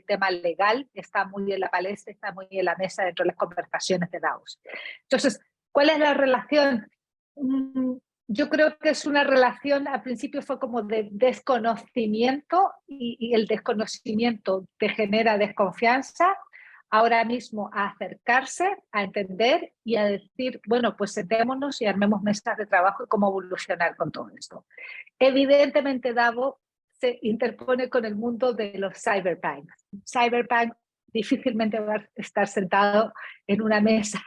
tema legal está muy en la palestra, está muy en la mesa dentro de las conversaciones de Davos. Entonces, ¿cuál es la relación? Yo creo que es una relación, al principio fue como de desconocimiento y el desconocimiento te genera desconfianza, ahora mismo a acercarse, a entender y a decir, bueno, pues sentémonos y armemos mesas de trabajo y cómo evolucionar con todo esto. Evidentemente Davos se interpone con el mundo de los cyberpunks. Cyberpunk difícilmente va a estar sentado en una mesa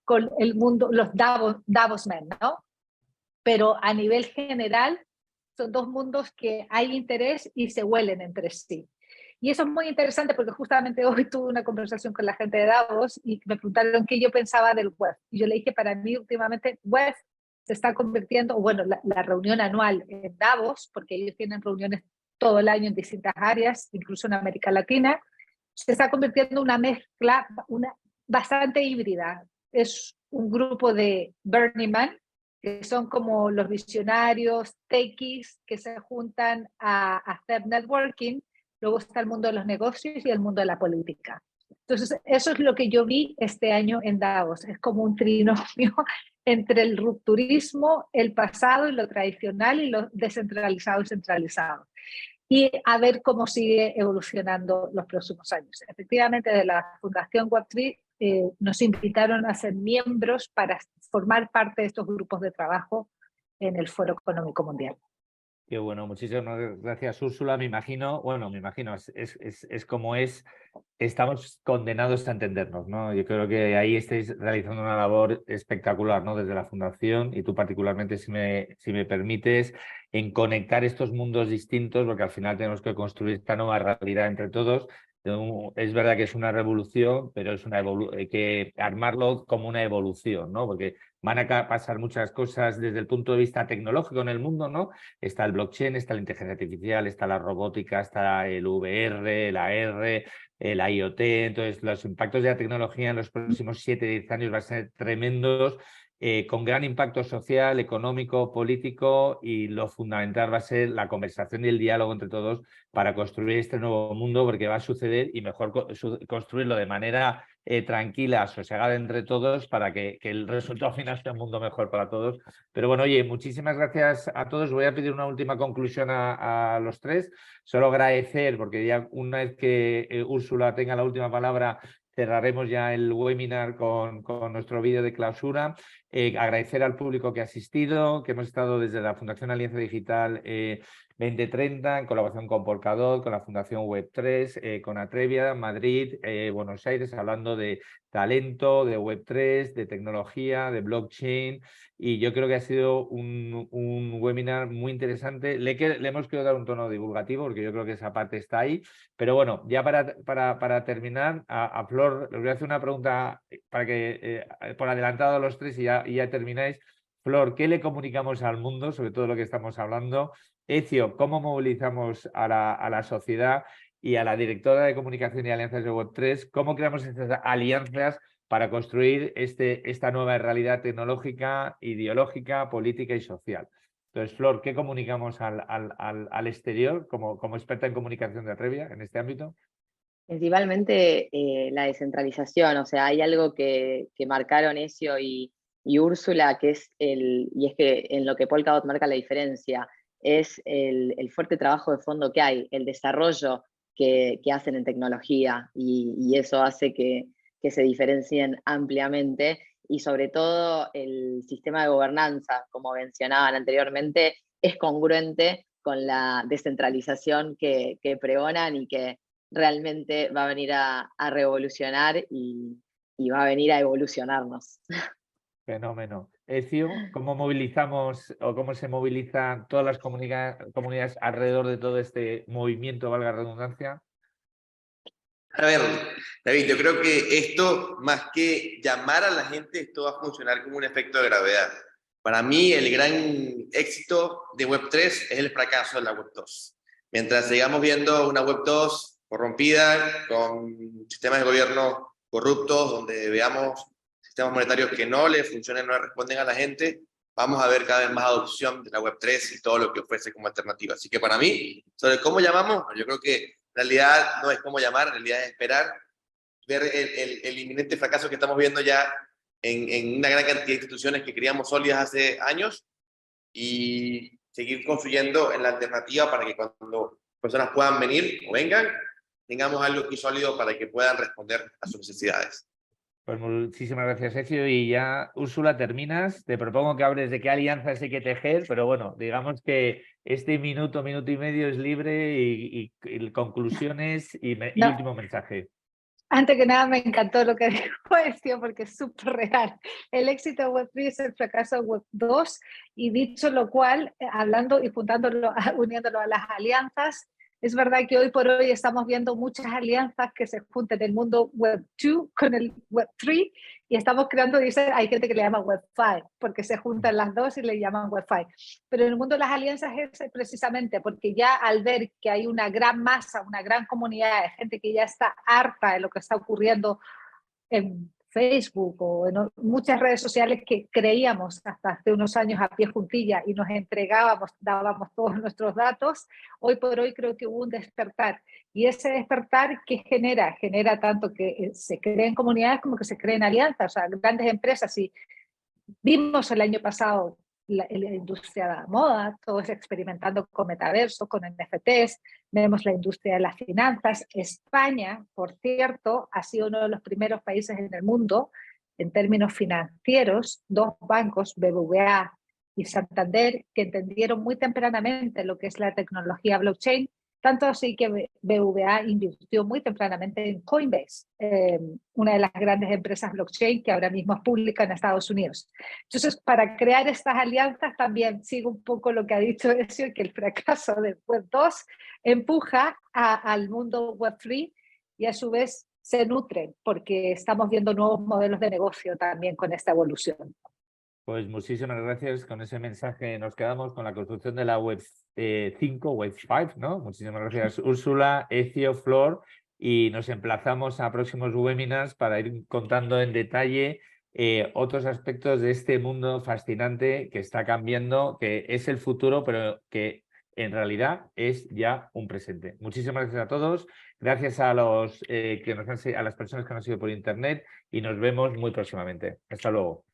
con el mundo, los Davos men, ¿no? Pero a nivel general son 2 mundos que hay interés y se huelen entre sí. Y eso es muy interesante porque justamente hoy tuve una conversación con la gente de Davos y me preguntaron qué yo pensaba del web. Y yo le dije, para mí últimamente web se está convirtiendo, bueno, la reunión anual en Davos, porque ellos tienen reuniones todo el año en distintas áreas, incluso en América Latina, se está convirtiendo en una mezcla bastante híbrida. Es un grupo de Burning Man, que son como los visionarios, techies, que se juntan a hacer networking. Luego está el mundo de los negocios y el mundo de la política. Entonces, eso es lo que yo vi este año en Davos. Es como un trinomio entre el rupturismo, el pasado y lo tradicional, y lo descentralizado y centralizado. Y a ver cómo sigue evolucionando los próximos años. Efectivamente, de la Fundación Web3 nos invitaron a ser miembros para formar parte de estos grupos de trabajo en el Foro Económico Mundial. Qué bueno, muchísimas gracias, Úrsula. Me imagino, es como es, estamos condenados a entendernos, ¿no? Yo creo que ahí estáis realizando una labor espectacular, ¿no? Desde la Fundación, y tú particularmente, si me permites, en conectar estos mundos distintos, porque al final tenemos que construir esta nueva realidad entre todos. Es verdad que es una revolución, pero es hay que armarlo como una evolución, ¿no? Porque van a pasar muchas cosas desde el punto de vista tecnológico en el mundo, ¿no? Está el blockchain, está la inteligencia artificial, está la robótica, está el VR, la AR, el IoT. Entonces, los impactos de la tecnología en los próximos 7-10 años van a ser tremendos. con gran impacto social, económico, político, y lo fundamental va a ser la conversación y el diálogo entre todos para construir este nuevo mundo, porque va a suceder y mejor construirlo de manera tranquila, sosegada entre todos para que el resultado final sea un mundo mejor para todos. Pero bueno, oye, muchísimas gracias a todos. Voy a pedir una última conclusión a los tres. Solo agradecer, porque ya una vez que Úrsula tenga la última palabra, cerraremos ya el webinar con nuestro vídeo de clausura. Agradecer al público que ha asistido, que hemos estado desde la Fundación Alianza Digital 2030, en colaboración con Polkadot, con la Fundación Web3, con Atrevia, Madrid, Buenos Aires, hablando de talento, de Web3, de tecnología, de blockchain, y yo creo que ha sido un webinar muy interesante. Le hemos querido dar un tono divulgativo, porque yo creo que esa parte está ahí, pero bueno, ya para terminar, a Flor, les voy a hacer una pregunta para que, por adelantado a los tres, y ya termináis. Flor, ¿qué le comunicamos al mundo sobre todo lo que estamos hablando? Ezio, ¿cómo movilizamos a la sociedad? Y a la directora de comunicación y alianzas de Web3, ¿cómo creamos estas alianzas para construir esta nueva realidad tecnológica, ideológica, política y social? Entonces, Flor, ¿qué comunicamos al exterior como experta en comunicación de Atrevia en este ámbito? Principalmente la descentralización, o sea, hay algo que marcaron Ezio y Úrsula, y es que en lo que Polkadot marca la diferencia, es el fuerte trabajo de fondo que hay, el desarrollo que hacen en tecnología, y eso hace que se diferencien ampliamente, y sobre todo el sistema de gobernanza, como mencionaban anteriormente, es congruente con la descentralización que pregonan y que realmente va a venir a revolucionar y va a venir a evolucionarnos. Fenómeno. Ezio, ¿cómo movilizamos o cómo se movilizan todas las comunidades alrededor de todo este movimiento, valga la redundancia? A ver, David, yo creo que esto, más que llamar a la gente, esto va a funcionar como un efecto de gravedad. Para mí, el gran éxito de Web3 es el fracaso de la Web2. Mientras sigamos viendo una Web2 corrompida, con sistemas de gobierno corruptos, donde veamos sistemas monetarios que no le funcionan, no le responden a la gente, vamos a ver cada vez más adopción de la Web3 y todo lo que ofrece como alternativa. Así que para mí, sobre cómo llamamos, yo creo que en realidad no es cómo llamar, en realidad es esperar, ver el inminente fracaso que estamos viendo ya en una gran cantidad de instituciones que creíamos sólidas hace años, y seguir construyendo en la alternativa para que cuando personas puedan venir o vengan, tengamos algo aquí sólido para que puedan responder a sus necesidades. Pues muchísimas gracias, Ezio. Y ya, Úrsula, terminas. Te propongo que hables de qué alianzas hay que tejer, pero bueno, digamos que este minuto y medio es libre, y conclusiones y último mensaje. Antes que nada, me encantó lo que dijo Ezio, porque es súper real. El éxito de Web3 es el fracaso de Web2, y dicho lo cual, hablando y uniéndolo a las alianzas, es verdad que hoy por hoy estamos viendo muchas alianzas que se juntan en el mundo Web2 con el Web3, y estamos creando, hay gente que le llama Web5, porque se juntan las dos y le llaman Web5. Pero en el mundo de las alianzas es precisamente porque ya al ver que hay una gran masa, una gran comunidad de gente que ya está harta de lo que está ocurriendo en Facebook o en muchas redes sociales que creíamos hasta hace unos años a pie juntilla y nos dábamos todos nuestros datos, hoy por hoy creo que hubo un despertar. Y ese despertar, ¿qué genera? Genera tanto que se creen comunidades como que se creen alianzas, o sea, grandes empresas. Y vimos el año pasado la industria de la moda, todos experimentando con metaverso, con NFTs, vemos la industria de las finanzas. España, por cierto, ha sido uno de los primeros países en el mundo en términos financieros, dos bancos, BBVA y Santander, que entendieron muy tempranamente lo que es la tecnología blockchain, tanto así que BBVA invirtió muy tempranamente en Coinbase, una de las grandes empresas blockchain que ahora mismo es pública en Estados Unidos. Entonces, para crear estas alianzas también sigo un poco lo que ha dicho Ezio, que el fracaso de Web2 empuja al mundo Web3, y a su vez se nutren, porque estamos viendo nuevos modelos de negocio también con esta evolución. Pues muchísimas gracias. Con ese mensaje nos quedamos con la construcción de la Web 5, Web 5, ¿no? Muchísimas gracias, Úrsula, Ezio, Flor, y nos emplazamos a próximos webinars para ir contando en detalle otros aspectos de este mundo fascinante que está cambiando, que es el futuro, pero que en realidad es ya un presente. Muchísimas gracias a todos, gracias a las personas que nos han seguido por internet y nos vemos muy próximamente. Hasta luego.